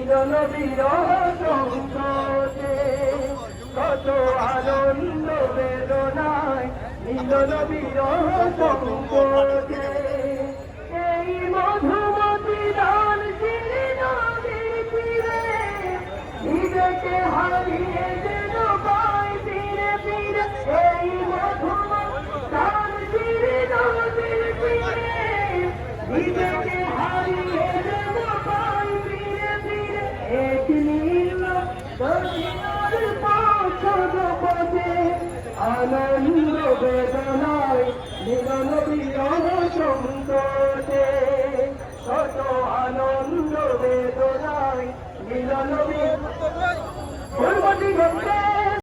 মিলন বিরহ সংকটে কত আনন্দ বেদনায় মিলন বিরহ সংকটে এই মধুমতি দান ছিলি নদীর তীরে বিবেকে হারিয়ে যেন পাই ফিরে ফিরে এই মধুমতি দান ছিলি নদীর তীরে বিবেকে হারিয়ে যেন পাই ফিরে ফিরে এক নীল দশিনার পাশদ পথে আনন্দ বেদনায় মিলন বিরহ সংকটে কত আনন্দ বেদনায় মিলন বিরহ